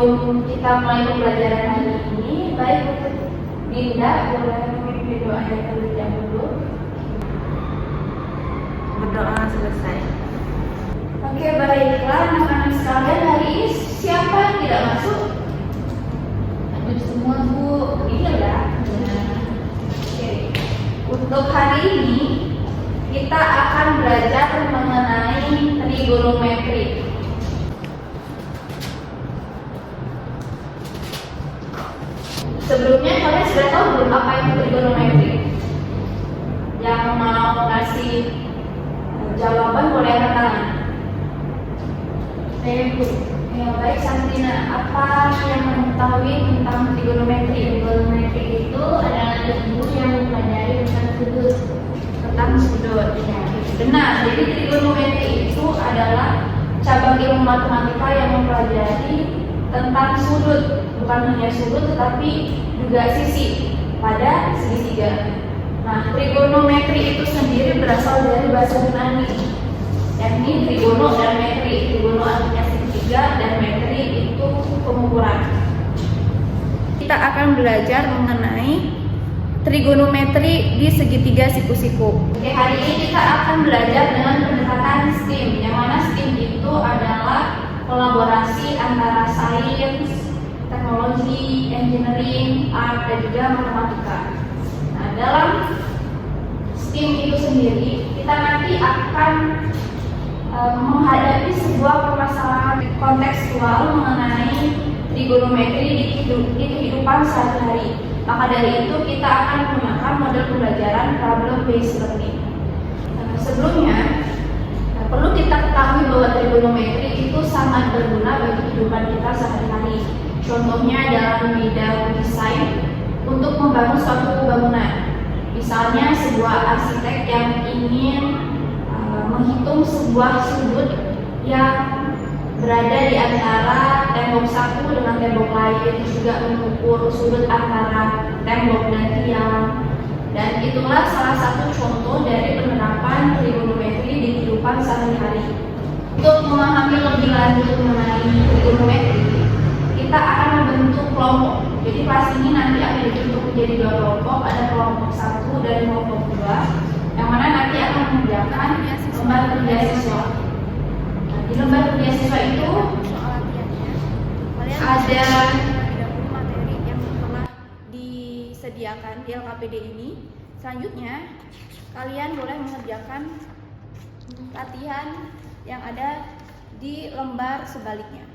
sebelum kita mulai pembelajaran hari ini, baik untuk Dinda boleh memimpin doa terlebih dahulu. Berdoa selesai. Oke, baiklah anak-anak sekalian, hari ini siapa yang tidak masuk? Hadir semua Bu. Iya ya. Oke. Untuk hari ini kita akan belajar mengenai trigonometri. Sebelumnya kalian sudah tahu belum apa itu trigonometri? Yang mau ngasih jawaban boleh angkat tangan. Ya, baik Santina, apa yang mengetahui tentang trigonometri? Trigonometri itu adalah ilmu yang mempelajari tentang sudut. Tentang sudut. Ya, benar. Jadi trigonometri itu adalah cabang ilmu matematika yang mempelajari tentang sudut. Bukan hanya sudut tetapi juga sisi pada segitiga. Nah, trigonometri itu sendiri berasal dari bahasa Yunani, yakni trigono dan metri. Trigono artinya segitiga dan metri itu pengukuran. Kita akan belajar mengenai trigonometri di segitiga siku-siku. Oke, hari ini kita akan belajar dengan pendekatan STEAM, yang mana STEAM itu adalah kolaborasi antara sains, teknologi, engineering, art, dan juga matematika. Nah, dalam STEAM itu sendiri, kita nanti akan menghadapi sebuah permasalahan kontekstual mengenai trigonometri di kehidupan sehari-hari. Maka dari itu kita akan menggunakan model pembelajaran problem based learning. Sebelumnya, perlu kita ketahui bahwa trigonometri itu sangat berguna bagi kehidupan kita sehari-hari. Contohnya dalam bidang desain untuk membangun suatu bangunan. Misalnya sebuah arsitek yang ingin menghitung sebuah sudut yang berada di antara tembok satu dengan tembok lain, juga mengukur sudut antara tembok dan tiang. Dan itulah salah satu contoh dari penerapan trigonometri di kehidupan sehari-hari. Untuk memahami lebih lanjut mengenai trigonometri, kita akan membentuk kelompok. Jadi kelas ini nanti akan dibentuk menjadi dua kelompok, ada kelompok 1 dan kelompok 2, yang mana nanti akan mengerjakan lembar kerja siswa. Nah, di lembar kerja siswa itu ada materi yang telah disediakan di LKPD ini. Selanjutnya, kalian boleh mengerjakan latihan yang ada di lembar sebaliknya.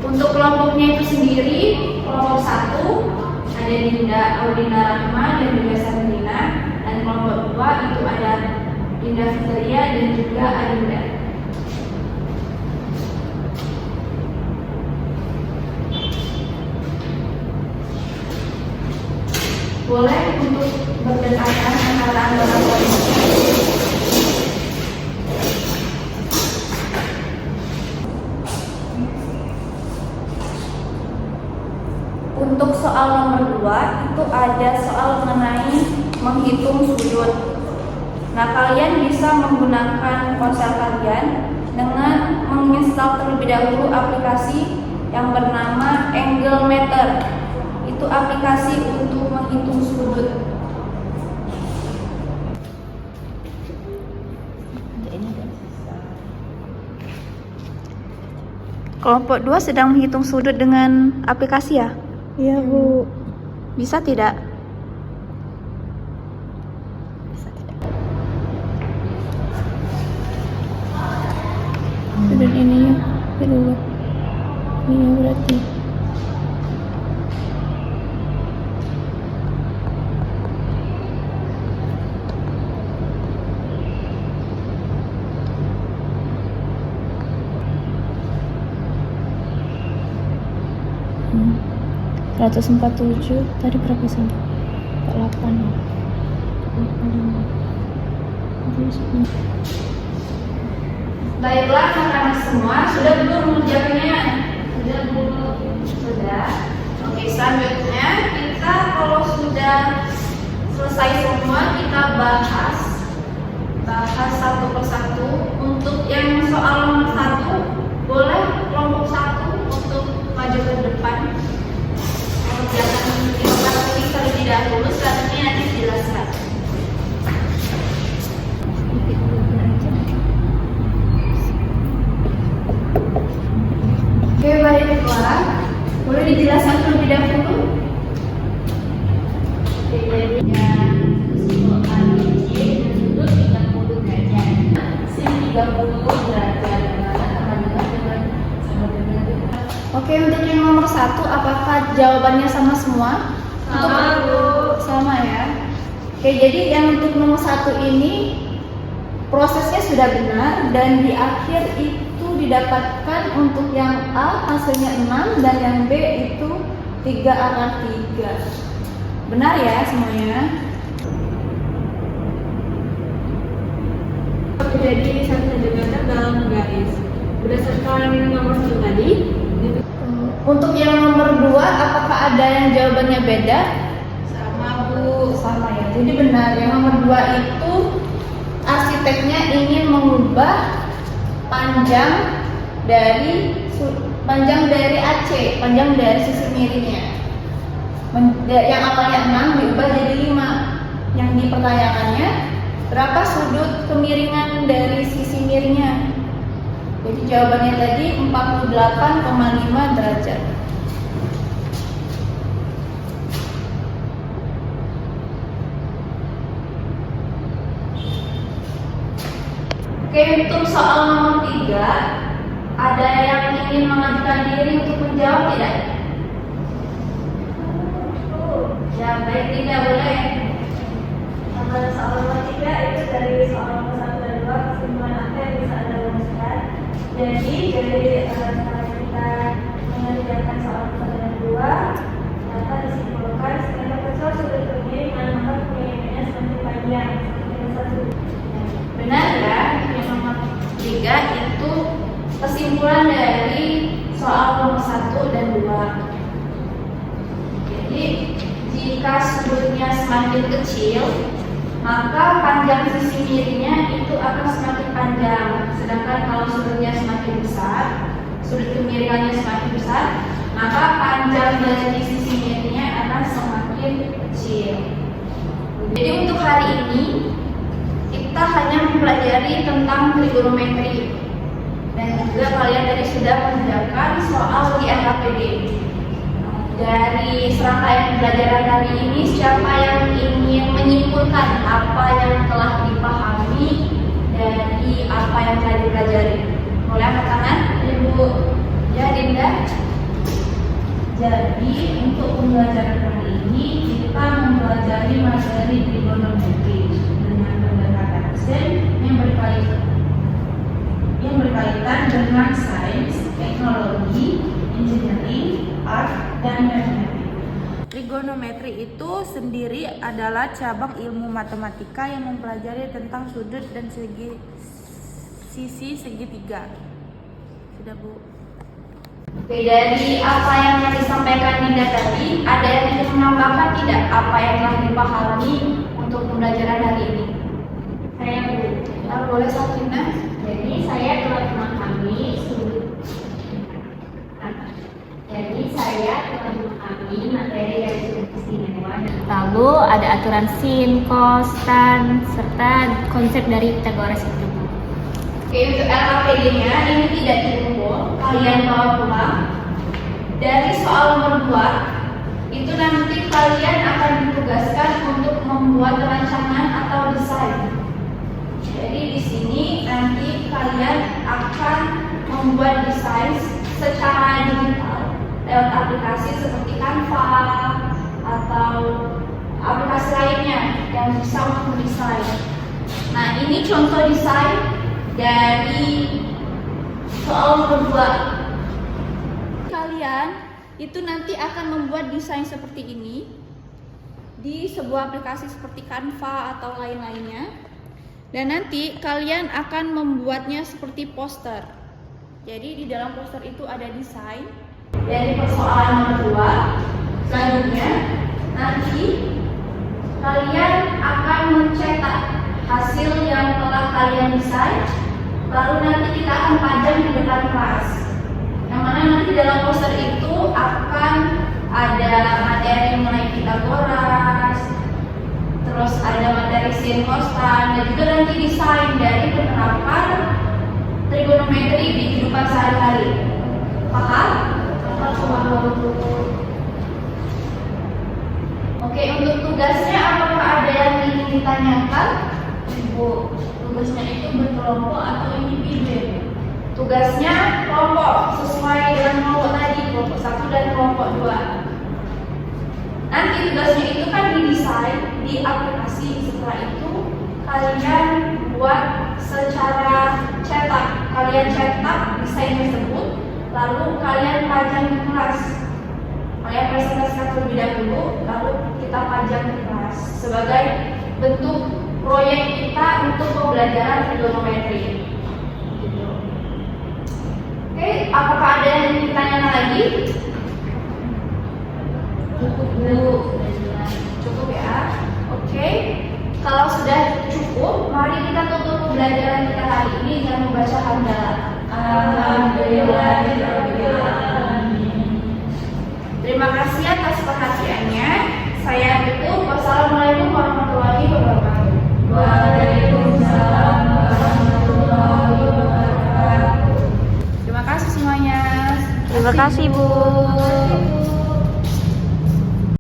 Untuk kelompoknya itu sendiri, kelompok 1 ada Dinda, Audina Rahma dan juga Sandrina, dan kelompok 2 itu ada Dinda Fitria dan juga Adinda. Boleh untuk berdekatan antara anggota kelompoknya. Untuk soal nomor 2 itu ada soal mengenai menghitung sudut. Nah, kalian bisa menggunakan ponsel kalian dengan menginstal terlebih dahulu aplikasi yang bernama Anglemeter. Itu aplikasi untuk menghitung sudut. Kelompok 2 sedang menghitung sudut dengan aplikasi ya? Iya Bu. Bisa tidak? Bisa tidak? Sudut ini ya dulu. Ini berarti. Hmm. 147 tadi berapa sih? 48. Baiklah anak-anak semua, sudah belum mengerjakannya? Sudah belum? Sudah. Oke, selanjutnya kita kalau sudah selesai semua kita bahas satu persatu. Untuk yang soal nomor 1 boleh kelompok 1 untuk maju ke depan. Jangan dibatasi terlebih dahulu, selanjutnya nanti dijelaskan. Oke, baiklah. Boleh dijelaskan terlebih dahulu? Bedanya untuk ABC dan sudut 30 derajat. Sin 30 derajat sama dengan Oke, untuk yang nomor 1, apakah jawabannya sama semua? Sama, Bu. Sama ya. Oke, jadi yang untuk nomor 1 ini prosesnya sudah benar dan di akhir itu didapatkan untuk yang A hasilnya 6 dan yang B itu 3/3. Benar ya semuanya? Jadi 1 cm dalam garis. Berdasarkan nomor 1 tadi, Untuk yang nomor 2, apakah ada yang jawabannya beda? sama, Bu. Sama ya. Jadi benar, yang nomor 2 itu arsiteknya ingin mengubah panjang dari AC, panjang dari sisi miringnya. Yang awalnya 6 diubah jadi 5. Yang dipertanyakannya, berapa sudut kemiringan dari sisi miringnya? Jadi jawabannya tadi 48,5 derajat. Oke, untuk soal nomor 3, ada yang ingin mengajukan diri untuk menjawab tidak? Ya, baik, tidak boleh. Pada soal nomor 3 itu dari soal nomor 1 dan 2 kesimpulan apa yang bisa Anda rumuskan. Jadi dari cara kita mengerjakan soal nomor 1 dan 2 dapat disimpulkan sekitar kecil sudut kemiringan maka kemiringannya semakin panjang. Benar ya, yang nomor 3 itu kesimpulan dari soal nomor 1 dan 2. Jadi jika sudutnya semakin kecil, maka panjang sisi miringnya itu akan semakin panjang. Sedangkan kalau sudutnya semakin besar, sudut kemiringannya semakin besar, maka panjang dari sisi miringnya akan semakin kecil. Jadi untuk hari ini kita hanya mempelajari tentang trigonometri dan juga kalian tadi sudah mengerjakan soal di RKPD. Dari serangkaian pembelajaran hari ini, siapa yang ingin menyimpulkan apa yang telah dipahami dari apa yang telah dipelajari? Boleh angkat tangan, Ibu. Ya, Dinda. Jadi untuk pembelajaran kali ini kita mempelajari materi trigonometri dengan pendekatan sen yang berkaitan dengan sains, teknologi, engineering, art, dan matematika. trigonometri itu sendiri adalah cabang ilmu matematika yang mempelajari tentang sudut dan sisi segitiga. Sudah, Bu. Oke, dari apa yang disampaikan Dinda tadi, ada yang ingin menambahkan tidak apa yang telah dipahami untuk pembelajaran hari ini? Saya, Bu. Boleh Sabrina? Jadi saya telah memahami materi dari sudut keistimewaan. Lalu ada aturan sin, cos, tan, serta konsep dari Pythagoras itu, Bu. Oke, untuk LKPD-nya ini tidak dikumpul, kalian bawa pulang. Dari soal nomor 2, itu nanti kalian akan ditugaskan untuk membuat rancangan atau desain. Jadi di sini nanti kalian akan membuat desain secara digital lewat aplikasi seperti Canva atau aplikasi lainnya yang bisa untuk mendesain. Nah, ini contoh desain dari soal nomor 2. Kalian itu nanti akan membuat desain seperti ini di sebuah aplikasi seperti Canva atau lain-lainnya. Dan nanti kalian akan membuatnya seperti poster. Jadi di dalam poster itu ada desain dari persoalan nomor 2 Selanjutnya, nanti kalian akan mencetak hasil yang telah kalian desain, lalu nanti kita akan pajang di depan kelas. Yang mana nanti dalam poster itu akan ada materi mengenai Pythagoras, terus ada materi sin kostan, dan juga nanti desain dari penerapan trigonometri di kehidupan sehari-hari. Paham? Oke, untuk tugasnya apakah ada yang ingin ditanyakan? Bu, tugasnya itu berkelompok atau individu? Tugasnya kelompok sesuai dengan kelompok tadi, kelompok 1 dan kelompok 2. Nanti tugasnya itu kan didesain di aplikasi. Setelah itu kalian buat secara cetak. Kalian cetak desain tersebut, lalu kalian pajang di kelas. Kalian presentasikan terlebih dahulu, lalu kita pajang di kelas sebagai bentuk proyek kita untuk pembelajaran trigonometri. Oke, apakah ada yang ingin ditanyakan lagi? Cukup ya. Oke, kalau sudah cukup, mari kita tutup pembelajaran kita hari ini dengan membaca hamdalah. Terima kasih atas perhatiannya. Saya tutup. Wassalamualaikum warahmatullahi wabarakatuh. Waalaikumsalam warahmatullahi wabarakatuh. Terima kasih semuanya. Terima kasih, Bu.